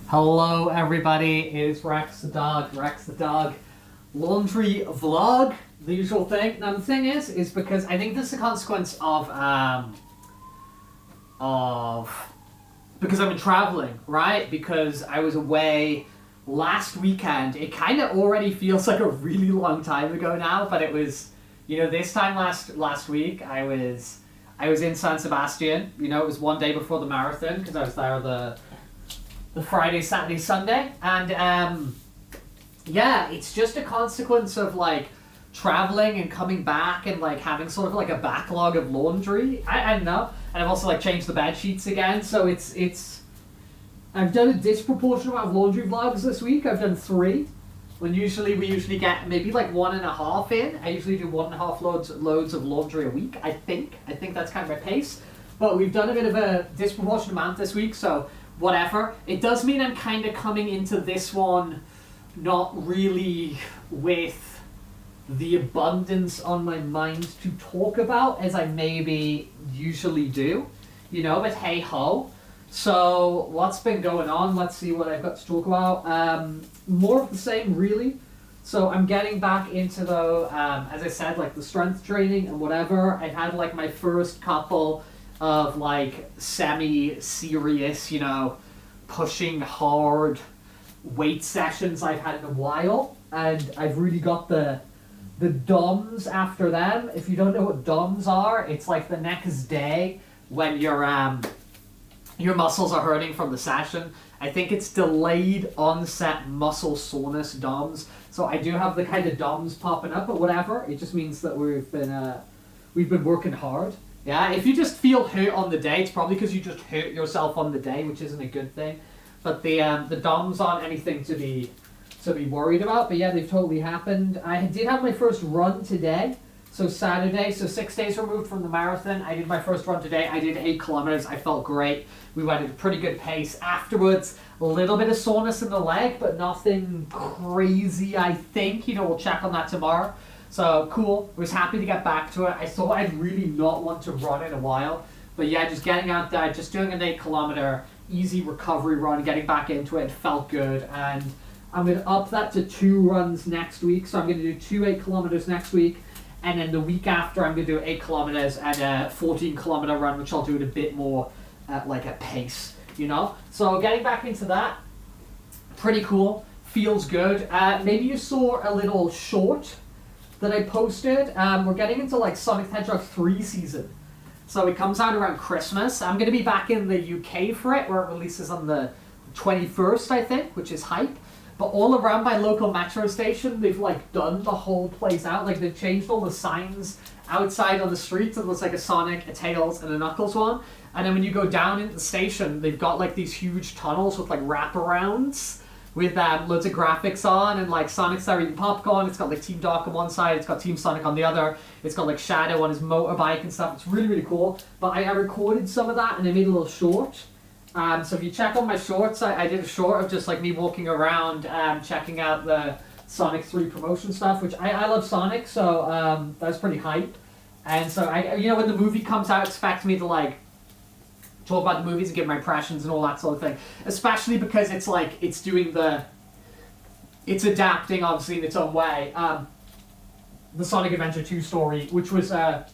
Hello, everybody. It is Rex the dog. Rex the dog. Laundry vlog. The usual thing. Now the thing is because I think this is a consequence of because I've been traveling, right? Because I was away last weekend. It kind of already feels like a really long time ago now, but it was, this time last week I was in San Sebastian. It was one day before the marathon because I was there the Friday, Saturday, Sunday, and it's just a consequence of traveling and coming back and having sort of a backlog of laundry. I don't know, and I've also changed the bed sheets again, so it's. I've done a disproportionate amount of laundry vlogs this week. I've done 3, when we usually get maybe 1.5 in. I usually do 1.5 loads of laundry a week. I think that's kind of my pace, but we've done a bit of a disproportionate amount this week, so. Whatever. It does mean I'm kind of coming into this one not really with the abundance on my mind to talk about as I maybe usually do, but hey ho. So what's been going on? Let's see what I've got to talk about. More of the same, really. So I'm getting back into as I said, the strength training and whatever. I've had my first couple of semi-serious, pushing hard weight sessions I've had in a while, and I've really got the DOMs after them. If you don't know what DOMs are, it's the next day when your muscles are hurting from the session. I think it's delayed onset muscle soreness, DOMs. So I do have the kind of DOMs popping up, but whatever. It just means that we've been working hard. Yeah, if you just feel hurt on the day, it's probably because you just hurt yourself on the day, which isn't a good thing. But the DOMs aren't anything to be worried about. But yeah, they've totally happened. I did have my first run today, so Saturday. So 6 days removed from the marathon, I did my first run today. I did 8 kilometers. I felt great. We went at a pretty good pace. Afterwards, a little bit of soreness in the leg, but nothing crazy, I think. We'll check on that tomorrow. So cool, was happy to get back to it. I thought I'd really not want to run in a while, but yeah, just getting out there, just doing an 8 kilometer easy recovery run, getting back into it, felt good, and I'm going to up that to 2 runs next week. So I'm going to do 2 8 kilometers next week, and then the week after I'm going to do 8 kilometers and a 14 kilometer run, which I'll do it a bit more at a pace, So getting back into that, pretty cool, feels good. Maybe you saw a little short that I posted. We're getting into Sonic the Hedgehog 3 season. So it comes out around Christmas. I'm going to be back in the UK for it, where it releases on the 21st, I think, which is hype. But all around my local metro station, they've done the whole place out. They've changed all the signs outside on the streets. It looks like a Sonic, a Tails, and a Knuckles one. And then when you go down into the station, they've got these huge tunnels with wraparounds with loads of graphics on, and Sonic's there eating popcorn. It's got Team Dark on one side, it's got Team Sonic on the other, it's got Shadow on his motorbike and stuff. It's really, really cool. But I recorded some of that and I made a little short. So if you check on my shorts, I did a short of just me walking around checking out the Sonic 3 promotion stuff, which I love Sonic, so that's pretty hype. And so when the movie comes out, expect me to talk about the movies and give my impressions and all that sort of thing. Especially because it's it's adapting obviously in its own way. The Sonic Adventure 2 story, which was a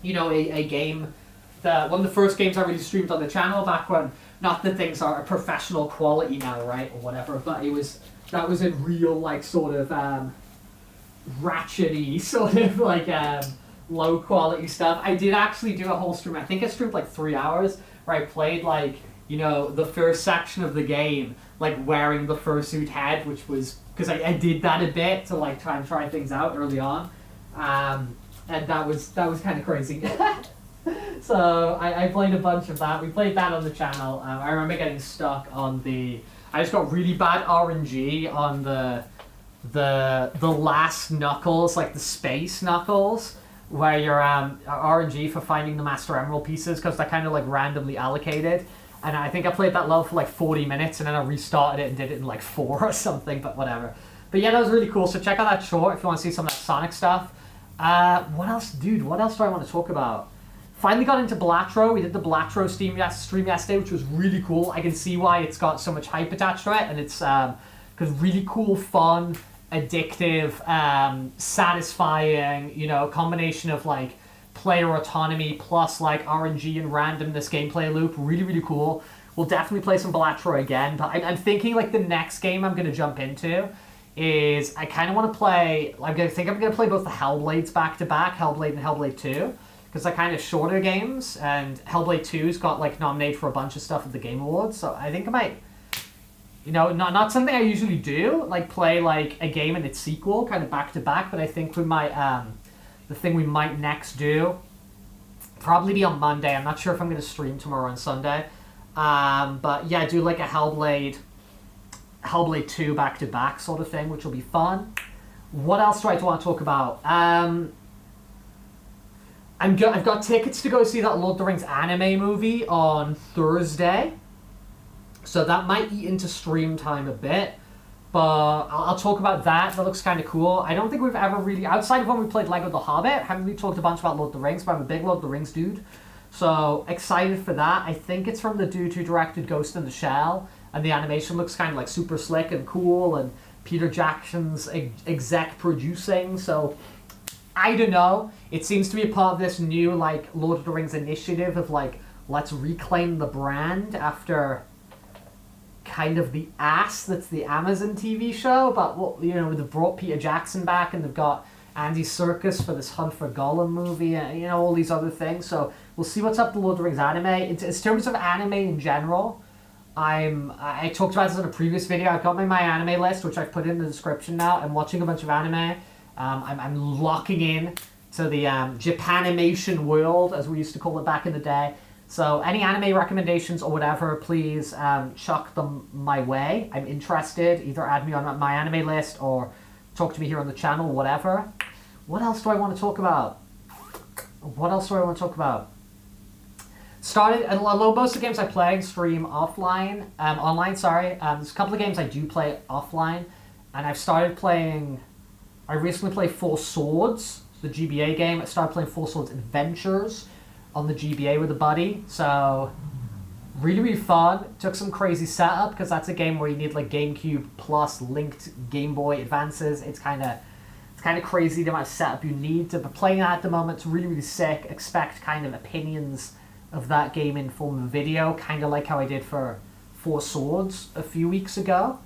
game, one of the first games I really streamed on the channel back when, not that things are a professional quality now, right, or whatever, but that was a real sort of ratchety sort of low quality stuff. I did actually do a whole stream. I think I streamed 3 hours where I played the first section of the game wearing the fursuit head, which was because I did that a bit to try things out early on, and that was kind of crazy. So I played a bunch of that. We played that on the channel. I remember getting stuck on I just got really bad RNG on the last Knuckles, the space Knuckles, where you're RNG for finding the Master Emerald pieces, because they're kind of randomly allocated. And I think I played that level for 40 minutes, and then I restarted it and did it in 4 or something, but whatever. But yeah, that was really cool. So check out that short if you want to see some of that Sonic stuff. What else, dude? What else do I want to talk about? Finally got into Balatro. We did the Balatro stream yesterday, which was really cool. I can see why it's got so much hype attached to it, and it's because really cool, fun, addictive, satisfying, you know, combination of like player autonomy plus like RNG and randomness gameplay loop. Really, really cool. We'll definitely play some Balatro again, but I'm thinking like the next game I'm going to jump into is I kind of want to play, I'm going to play both the Hellblades back to back, Hellblade and Hellblade 2, because they're kind of shorter games, and Hellblade 2's got like nominated for a bunch of stuff at the Game Awards, so I think I might, you know, not something I usually do, like play like a game and its sequel kind of back to back, but I think we might, the thing we might next do, probably be on Monday. I'm not sure if I'm going to stream tomorrow on Sunday, but yeah, do like a Hellblade 2 back to back sort of thing, which will be fun. What else do I want to talk about? I've got tickets to go see that Lord of the Rings anime movie on Thursday, so that might eat into stream time a bit, but I'll talk about that. That looks kind of cool. I don't think we've ever really, outside of when we played Lego The Hobbit, haven't really talked a bunch about Lord of the Rings, but I'm a big Lord of the Rings dude, so excited for that. I think it's from the dude who directed Ghost in the Shell, and the animation looks kind of like super slick and cool, and Peter Jackson's exec producing, so I don't know. It seems to be a part of this new like Lord of the Rings initiative of like, let's reclaim the brand after kind of the ass that's the Amazon TV show. But well, you know, they've brought Peter Jackson back, and they've got Andy Serkis for this Hunt for Gollum movie, and you know, all these other things. So we'll see what's up with the Lord of the Rings anime. In terms of anime in general, I talked about this in a previous video. I've got my anime list, which I've put in the description now. I'm watching a bunch of anime. I'm locking in to the Japanimation world, as we used to call it back in the day. So any anime recommendations or whatever, please chuck them my way. I'm interested. Either add me on my anime list or talk to me here on the channel, whatever. What else do I want to talk about? Started, although most of the games I play and stream offline, online, sorry. There's a couple of games I do play offline, and I've started playing. I recently played Four Swords, the GBA game. I started playing Four Swords Adventures on the GBA with a buddy. So, really, really fun. Took some crazy setup, because that's a game where you need like GameCube plus linked Game Boy Advances. It's kind of crazy the amount of setup you need to be playing that at the moment. It's really, really sick. Expect kind of opinions of that game in form of a video, kind of like how I did for Four Swords a few weeks ago.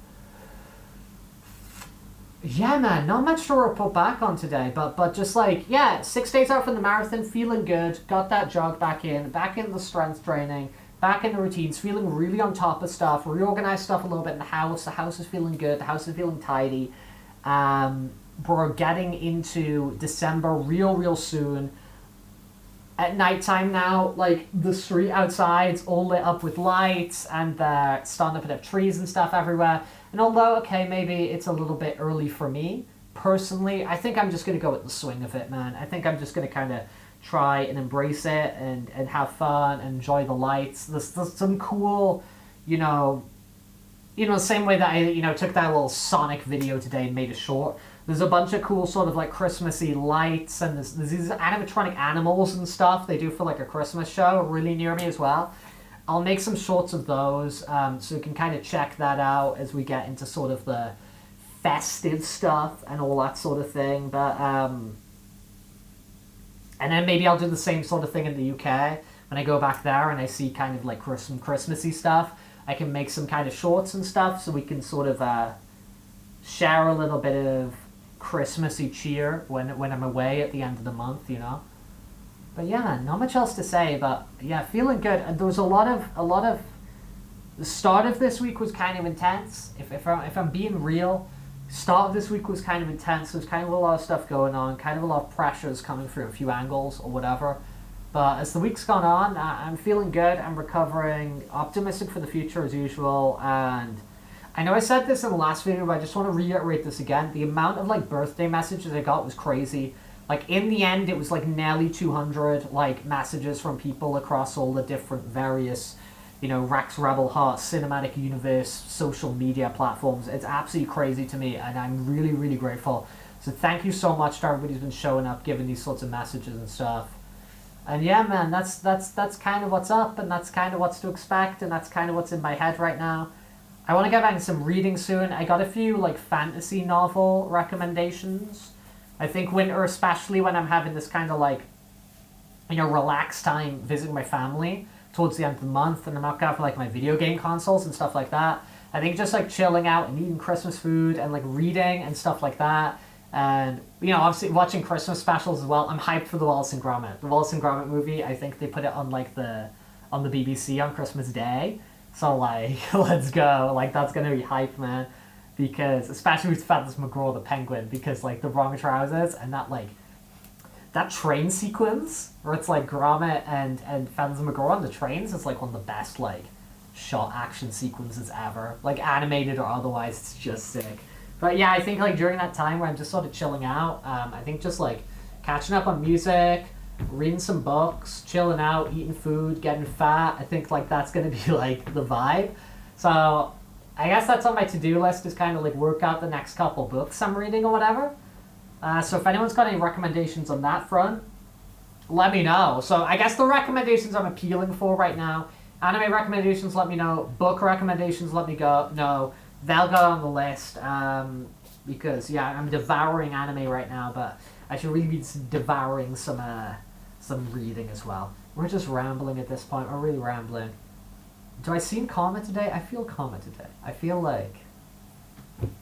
Yeah, man, not much to report back on today, but just like, yeah, 6 days out from the marathon, feeling good, got that jog back in the strength training, back in the routines, feeling really on top of stuff, reorganized stuff a little bit in the house is feeling good, the house is feeling tidy. We're getting into December real soon. At nighttime now, like, the street outside's all lit up with lights, and they're starting to put up trees and stuff everywhere. And although, okay, maybe it's a little bit early for me, personally, I think I'm just going to go with the swing of it, man. I think I'm just going to kind of try and embrace it and have fun and enjoy the lights. There's some cool, you know, the same way that I, took that little Sonic video today and made it short. There's a bunch of cool sort of like Christmassy lights, and there's these animatronic animals and stuff they do for like a Christmas show really near me as well. I'll make some shorts of those, so you can kind of check that out as we get into sort of the festive stuff and all that sort of thing. But and then maybe I'll do the same sort of thing in the UK when I go back there and I see kind of like some Christmassy stuff. I can make some kind of shorts and stuff, so we can sort of share a little bit of Christmassy cheer when I'm away at the end of the month, But yeah, man, not much else to say, but yeah, feeling good. And there was a lot of the start of this week was kind of intense. If I'm being real, start of this week was kind of intense. There's kind of a lot of stuff going on, kind of a lot of pressures coming through a few angles or whatever. But as the week's gone on, I'm feeling good. I'm recovering, optimistic for the future as usual, and I know I said this in the last video, but I just want to reiterate this again. The amount of like birthday messages I got was crazy. Like in the end, it was like nearly 200 like messages from people across all the different various, Rex Rebel Heart, Cinematic Universe, social media platforms. It's absolutely crazy to me, and I'm really, really grateful. So thank you so much to everybody who's been showing up, giving these sorts of messages and stuff. And yeah, man, that's kind of what's up, and that's kind of what's to expect, and that's kind of what's in my head right now. I want to get back into some reading soon. I got a few like fantasy novel recommendations. I think winter, especially when I'm having this kind of like, relaxed time visiting my family towards the end of the month, and I'm not going for like my video game consoles and stuff like that. I think just like chilling out and eating Christmas food and like reading and stuff like that. And obviously watching Christmas specials as well. I'm hyped for the Wallace and Gromit. The Wallace and Gromit movie. I think they put it on like on the BBC on Christmas Day. So like, let's go. Like that's gonna be hype, man. Because especially with Francis McGraw the Penguin, because like the wrong trousers and that train sequence where it's like Gromit and Francis McGraw on the trains is like one of the best like shot action sequences ever. Like animated or otherwise, it's just sick. But yeah, I think like during that time where I'm just sort of chilling out, I think just like catching up on music, reading some books, chilling out, eating food, getting fat. I think like that's gonna be like the vibe. So I guess that's on my to-do list, is kind of like work out the next couple books I'm reading or whatever. So if anyone's got any recommendations on that front, let me know. So I guess the recommendations I'm appealing for right now, anime recommendations, let me know. Book recommendations, let me know. They'll go on the list, because yeah, I'm devouring anime right now, but I should really be devouring some reading as well. We're just rambling at this point. We're really rambling. Do I seem calmer today? I feel calmer today. I feel like,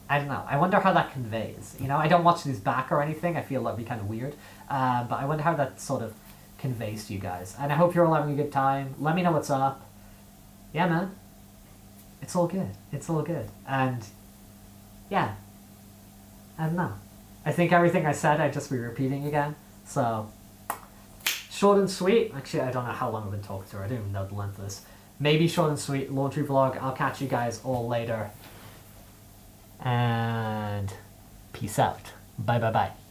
I don't know. I wonder how that conveys. I don't watch these back or anything. I feel that'd be kind of weird. But I wonder how that sort of conveys to you guys. And I hope you're all having a good time. Let me know what's up. Yeah, man. It's all good. It's all good. And yeah, I don't know. I think everything I said I'd just be repeating again. So, short and sweet. Actually, I don't know how long I've been talking to her. I don't even know the length of this. Maybe short and sweet laundry vlog. I'll catch you guys all later. And peace out. Bye bye bye.